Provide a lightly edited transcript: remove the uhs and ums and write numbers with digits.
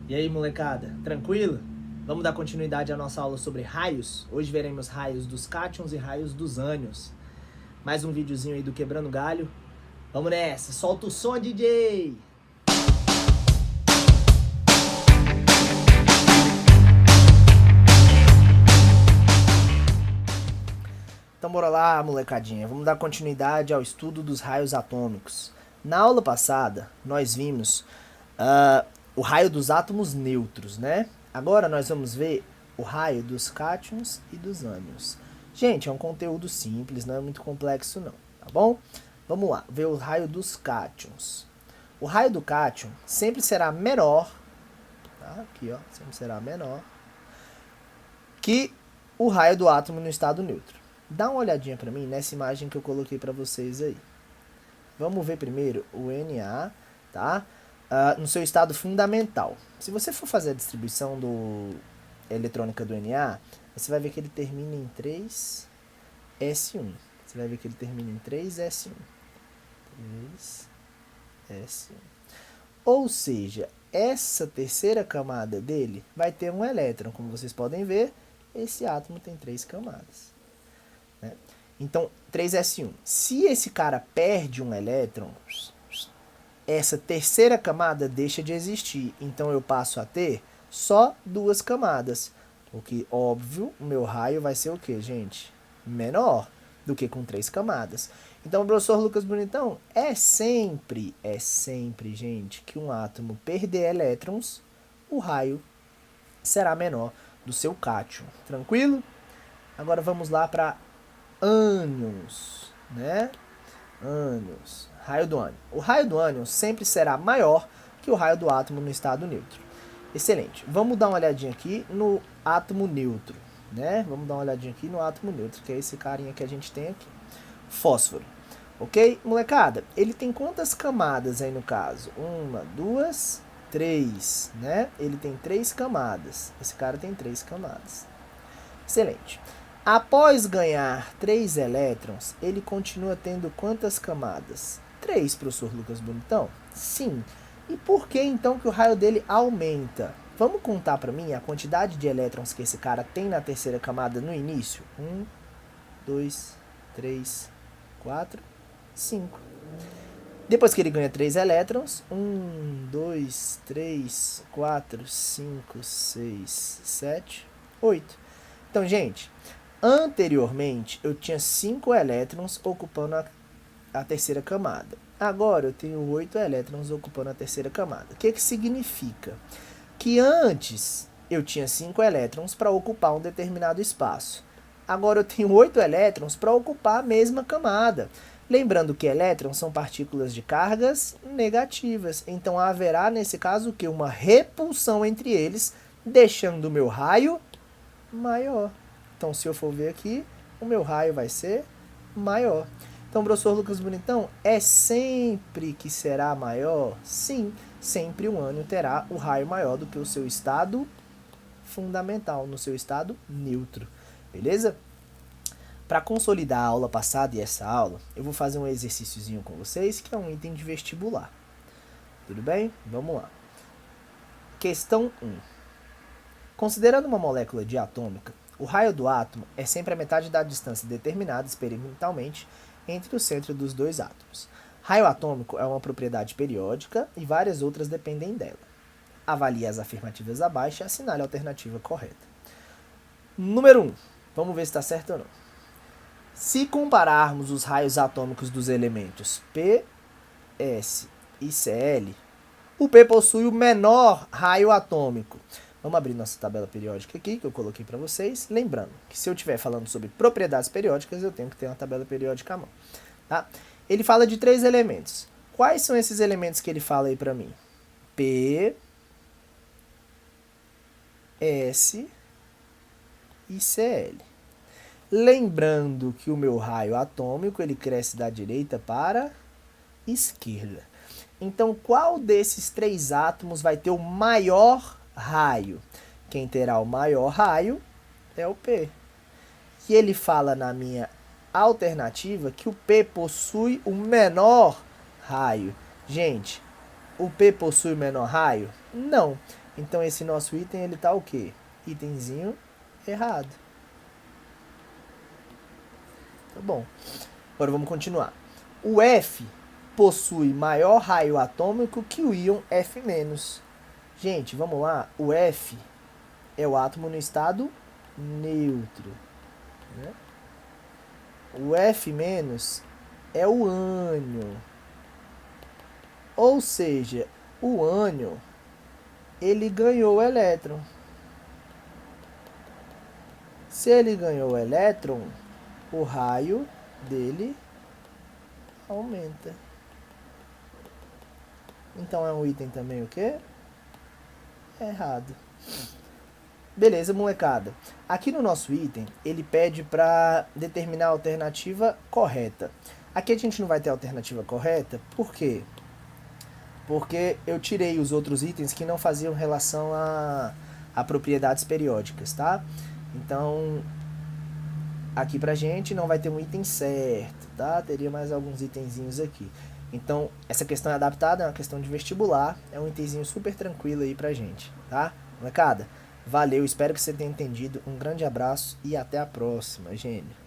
E aí, molecada, tranquilo? Vamos dar continuidade à nossa aula sobre raios? Hoje veremos raios dos cátions e raios dos ânions. Mais um videozinho aí do Quebrando Galho. Vamos nessa, solta o som, DJ! Então bora lá, molecadinha. Vamos dar continuidade ao estudo dos raios atômicos. Na aula passada, nós vimos o raio dos átomos neutros, né? Agora nós vamos ver o raio dos cátions e dos ânions. Gente, é um conteúdo simples, não é muito complexo não, tá bom? Vamos lá, ver o raio dos cátions. O raio do cátion sempre será menor, tá? Aqui ó, sempre será menor que o raio do átomo no estado neutro. Dá uma olhadinha para mim nessa imagem que eu coloquei para vocês aí. Vamos ver primeiro o Na, tá? No seu estado fundamental. Se você for fazer a distribuição eletrônica do Na, você vai ver que ele termina em 3s1. Você vai ver que ele termina em 3s1. 3s1. Ou seja, essa terceira camada dele vai ter um elétron. Como vocês podem ver, esse átomo tem 3 camadas. Né? Então, 3s1. Se esse cara perde um elétron, essa terceira camada deixa de existir. Então, eu passo a ter só 2 camadas. O que, óbvio, o meu raio vai ser o quê, gente? Menor do que com 3 camadas. Então, professor Lucas Bonitão, é sempre, gente, que um átomo perder elétrons, o raio será menor do seu cátion. Tranquilo? Agora vamos lá para ânions, né? Ânions. Raio do ânion. O raio do ânion sempre será maior que o raio do átomo no estado neutro. Excelente. Vamos dar uma olhadinha aqui no átomo neutro, né? Vamos dar uma olhadinha aqui no átomo neutro, que é esse carinha que a gente tem aqui. Fósforo. Ok? Molecada, ele tem quantas camadas aí no caso? 1, 2, 3, né? Ele tem 3 camadas. Esse cara tem 3 camadas. Excelente. Após ganhar 3 elétrons, ele continua tendo quantas camadas? 3, professor Lucas Bonitão? Sim. E por que então que o raio dele aumenta? Vamos contar para mim a quantidade de elétrons que esse cara tem na terceira camada no início? 1, 2, 3, 4, 5. Depois que ele ganha 3 elétrons, 1, 2, 3, 4, 5, 6, 7, 8. Então, gente, anteriormente eu tinha 5 elétrons ocupando a terceira camada. Agora eu tenho 8 elétrons ocupando a terceira camada. O que significa? Que antes eu tinha 5 elétrons para ocupar um determinado espaço. Agora eu tenho 8 elétrons para ocupar a mesma camada. Lembrando que elétrons são partículas de cargas negativas. Então haverá, nesse caso, que uma repulsão entre eles, deixando o meu raio maior. Então, se eu for ver aqui, o meu raio vai ser maior. Então, professor Lucas Bonitão, é sempre que será maior? Sim, sempre um ânion terá o raio maior do que o seu estado fundamental, no seu estado neutro. Beleza? Para consolidar a aula passada e essa aula, eu vou fazer um exercíciozinho com vocês, que é um item de vestibular. Tudo bem? Vamos lá. Questão 1. Considerando uma molécula diatômica, o raio do átomo é sempre a metade da distância determinada experimentalmente entre o centro dos dois átomos. Raio atômico é uma propriedade periódica e várias outras dependem dela. Avalie as afirmativas abaixo e assinale a alternativa correta. Número 1. Vamos ver se está certo ou não. Se compararmos os raios atômicos dos elementos P, S e Cl, o P possui o menor raio atômico. Vamos abrir nossa tabela periódica aqui, que eu coloquei para vocês. Lembrando que se eu estiver falando sobre propriedades periódicas, eu tenho que ter uma tabela periódica à mão. Tá? Ele fala de 3 elementos. Quais são esses elementos que ele fala aí para mim? P, S e Cl. Lembrando que o meu raio atômico ele cresce da direita para a esquerda. Então, qual desses 3 átomos vai ter o maior raio? Quem terá o maior raio é o P. E ele fala na minha alternativa que o P possui o menor raio. Gente, o P possui o menor raio? Não. Então esse nosso item, ele tá o quê? Itemzinho errado. Tá bom. Agora vamos continuar. O F possui maior raio atômico que o íon F-. Gente, vamos lá. O F é o átomo no estado neutro, né? O F- é o ânion. Ou seja, o ânion, ele ganhou o elétron. Se ele ganhou o elétron, o raio dele aumenta. Então é um item também o quê? Errado. Beleza, molecada. Aqui no nosso item, ele pede para determinar a alternativa correta. Aqui a gente não vai ter alternativa correta, por quê? Porque eu tirei os outros itens que não faziam relação a propriedades periódicas, tá? Então, aqui pra gente não vai ter um item certo, tá? Teria mais alguns itenzinhos aqui. Então, essa questão é adaptada, é uma questão de vestibular, é um itemzinho super tranquilo aí pra gente, tá? Molecada, valeu, espero que você tenha entendido. Um grande abraço e até a próxima, gênio.